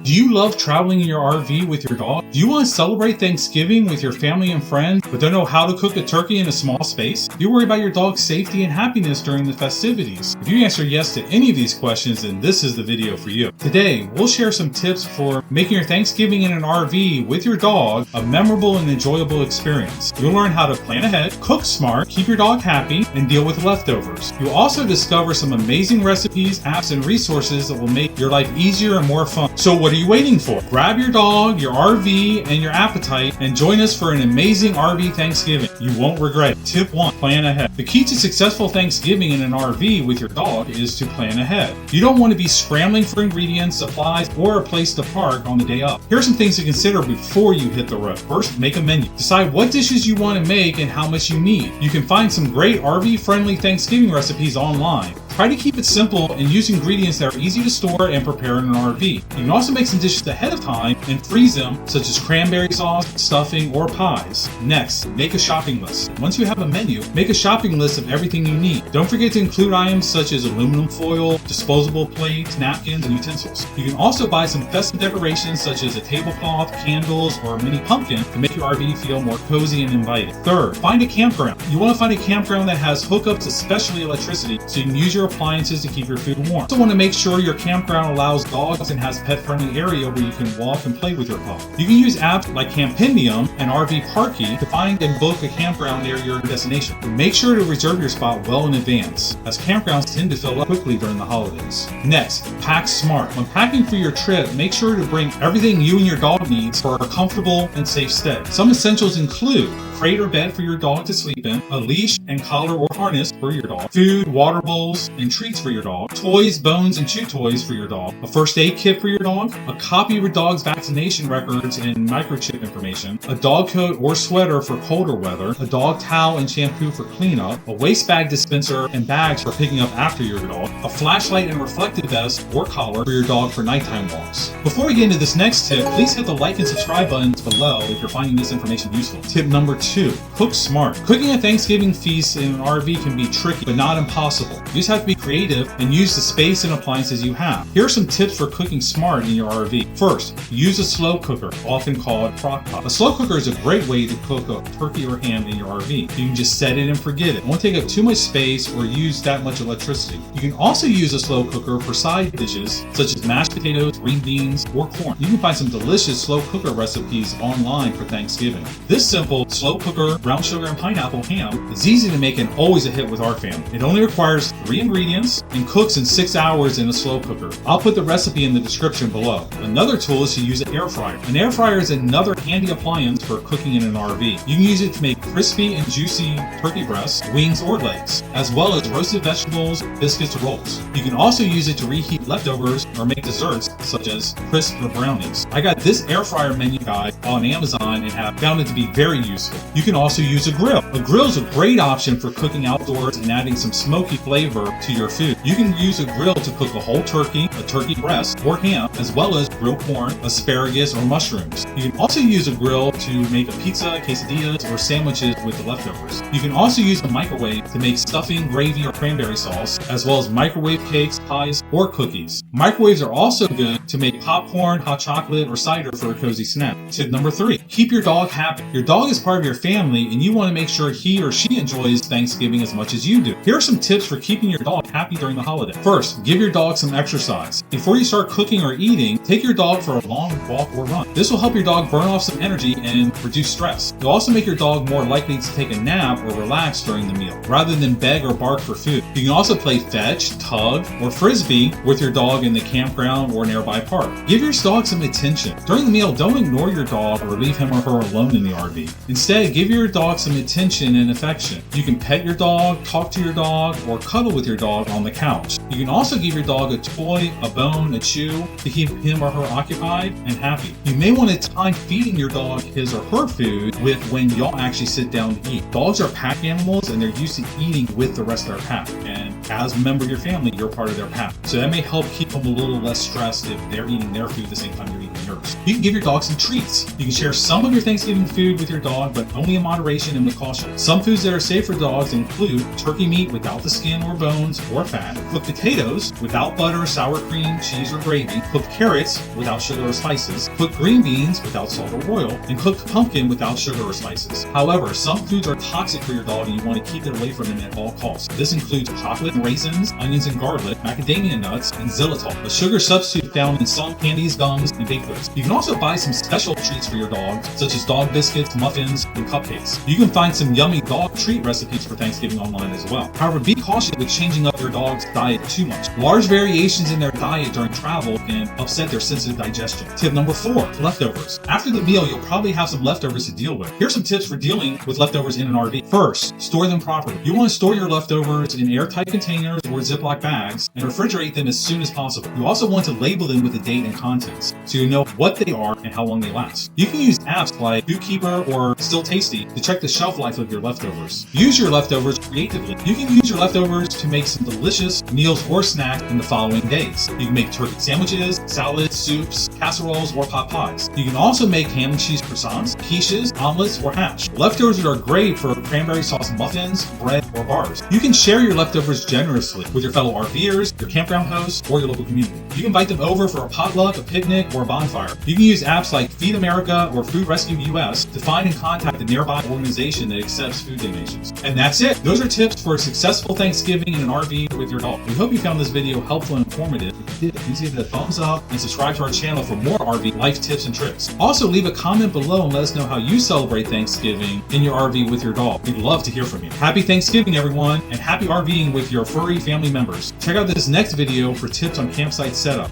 Do you love traveling in your RV with your dog? Do you want to celebrate Thanksgiving with your family and friends, but don't know how to cook a turkey in a small space? Do you worry about your dog's safety and happiness during the festivities? If you answer yes to any of these questions, then this is the video for you. Today, we'll share some tips for making your Thanksgiving in an RV with your dog a memorable and enjoyable experience. You'll learn how to plan ahead, cook smart, keep your dog happy, and deal with leftovers. You'll also discover some amazing recipes, apps, and resources that will make your life easier and more fun. So what are you waiting for? Grab your dog, your RV, and your appetite and join us for an amazing RV Thanksgiving. You won't regret it. Tip 1. Plan ahead. The key to successful Thanksgiving in an RV with your dog is to plan ahead. You don't want to be scrambling for ingredients, supplies, or a place to park on the day of. Here are some things to consider before you hit the road. First, make a menu. Decide what dishes you want to make and how much you need. You can find some great RV-friendly Thanksgiving recipes online. Try to keep it simple and use ingredients that are easy to store and prepare in an RV. You can also make some dishes ahead of time and freeze them, such as cranberry sauce, stuffing, or pies. Next, make a shopping list. Once you have a menu, make a shopping list of everything you need. Don't forget to include items such as aluminum foil, disposable plates, napkins, and utensils. You can also buy some festive decorations such as a tablecloth, candles, or a mini pumpkin to make your RV feel more cozy and inviting. Third, find a campground. You want to find a campground that has hookups, especially electricity, so you can use your appliances to keep your food warm. You also want to make sure your campground allows dogs and has pet-friendly area where you can walk and play with your dog. You can use apps like Campendium and RV Parky to find and book a campground near your destination. But make sure to reserve your spot well in advance, as campgrounds tend to fill up quickly during the holidays. Next, pack smart. When packing for your trip, make sure to bring everything you and your dog needs for a comfortable and safe stay. Some essentials include crate or bed for your dog to sleep in, a leash and collar or harness for your dog, food, water bowls, and treats for your dog, toys, bones, and chew toys for your dog, a first aid kit for your dog, a copy of your dog's vaccination records and microchip information, a dog coat or sweater for colder weather, a dog towel and shampoo for cleanup, a waste bag dispenser and bags for picking up after your dog, a flashlight and reflective vest or collar for your dog for nighttime walks. Before we get into this next tip, please hit the like and subscribe buttons below if you're finding this information useful. Tip number 2, cook smart. Cooking a Thanksgiving feast in an RV can be tricky, but not impossible. You just have to be creative and use the space and appliances you have. Here are some tips for cooking smart in your RV. First, use a slow cooker, often called crock pot. A slow cooker is a great way to cook a turkey or ham in your RV. You can just set it and forget it. It won't take up too much space or use that much electricity. You can also use a slow cooker for side dishes, such as mashed potatoes, green beans, or corn. You can find some delicious slow cooker recipes online for Thanksgiving. This simple slow cooker brown sugar and pineapple ham is easy to make and always a hit with our family. It only requires 3 ingredients and cooks in 6 hours in a slow cooker. I'll put the recipe in the description below. Another tool is to use an air fryer. An air fryer is another handy appliance for cooking in an RV. You can use it to make crispy and juicy turkey breasts, wings, or legs, as well as roasted vegetables, biscuits, or rolls. You can also use it to reheat leftovers or make desserts such as crisps or brownies. I got this air fryer menu guide on Amazon and have found it to be very useful. You can also use a grill. A grill is a great option for cooking outdoors and adding some smoky flavor to your food. You can use a grill to cook a whole turkey, a turkey breast, or ham, as well as grilled corn, asparagus, or mushrooms. You can also use a grill to make a pizza, quesadillas, or sandwiches with the leftovers. You can also use the microwave to make stuffing, gravy, or cranberry sauce, as well as microwave cakes, pies, or cookies. Microwaves are also good to make popcorn, hot chocolate, or cider for a cozy snack. Tip number 3, keep your dog happy. Your dog is part of your family, and you want to make sure he or she enjoys Thanksgiving as much as you do. Here are some tips for keeping your dog happy during the holiday. First, give your dog some exercise. Before you start cooking or eating, take your dog for a long walk or run. This will help your dog burn off some energy and reduce stress. It'll also make your dog more likely to take a nap or relax during the meal, rather than beg or bark for food. You can also play fetch, tug, or frisbee with your dog in the campground or nearby park. Give your dog some attention. During the meal, don't ignore your dog or leave him or her alone in the RV. Instead, give your dog some attention and affection. You can pet your dog, talk to your dog, or cuddle with your dog on the couch. You can also give your dog a toy, a bone, a chew to keep him or her occupied and happy. You may want to time feeding your dog his or her food with when y'all actually sit down to eat. Dogs are pack animals and they're used to eating with the rest of their pack. And as a member of your family, you're part of their pack. So that may help keep them a little less stressed if they're eating their food at the same time you're eating yours. You can give your dog some treats. You can share some of your Thanksgiving food with your dog, but only in moderation and with caution. Some foods that are safe for dogs include turkey meat without the skin or bones or fat, cooked potatoes without butter, sour cream, cheese, or gravy, cooked carrots without sugar or spices, cooked green beans without salt or oil, and cooked pumpkin without sugar or spices. However, some foods are toxic for your dog and you want to keep it away from them at all costs. This includes chocolate and raisins, onions and garlic, macadamia nuts, and xylitol, a sugar substitute found in some candies, gums, and baked goods. You can also buy some special treats for your dog, such as dog biscuits, muffins, and cupcakes. You can find some yummy dog treat recipes for Thanksgiving online as well. However, be cautious with changing up your dog's diet too much. Large variations in their diet during travel can upset their sensitive digestion. Tip number 4, leftovers. After the meal, you'll probably have some leftovers to deal with. Here's some tips for dealing with leftovers in an RV. First, store them properly. You want to store your leftovers in airtight containers or Ziploc bags and refrigerate them as soon as possible. You also want to label them with the date and contents so you know what they are and how long they last. You can use apps like Zookeeper or Still Tasty to check the shelf life of your leftovers. Use your leftovers creatively. You can use your leftovers to make some delicious meals or snacks in the following days. You can make turkey sandwiches, salads, soups, casseroles, or pot pies. You can also make ham and cheese croissants, quiches, omelets, or hash. Leftovers are great for cranberry sauce muffins, bread, or bars. You can share your leftovers generously with your fellow RVers, your campground hosts, or your local community. You can invite them over for a potluck, a picnic, or a bonfire. You can use apps like Feed America or Food Rescue US to find and contact a nearby organization that accepts food donations. And that's it. Those are tips for a successful Thanksgiving in an RV with your dog. We hope you found this video helpful and informative. If you did, please give it a thumbs up and subscribe to our channel for more RV life tips and tricks. Also, leave a comment below and let us know how you celebrate Thanksgiving in your RV with your dog. We'd love to hear from you. Happy Thanksgiving, everyone, and happy RVing with your furry family members. Check out this next video for tips on campsite setup.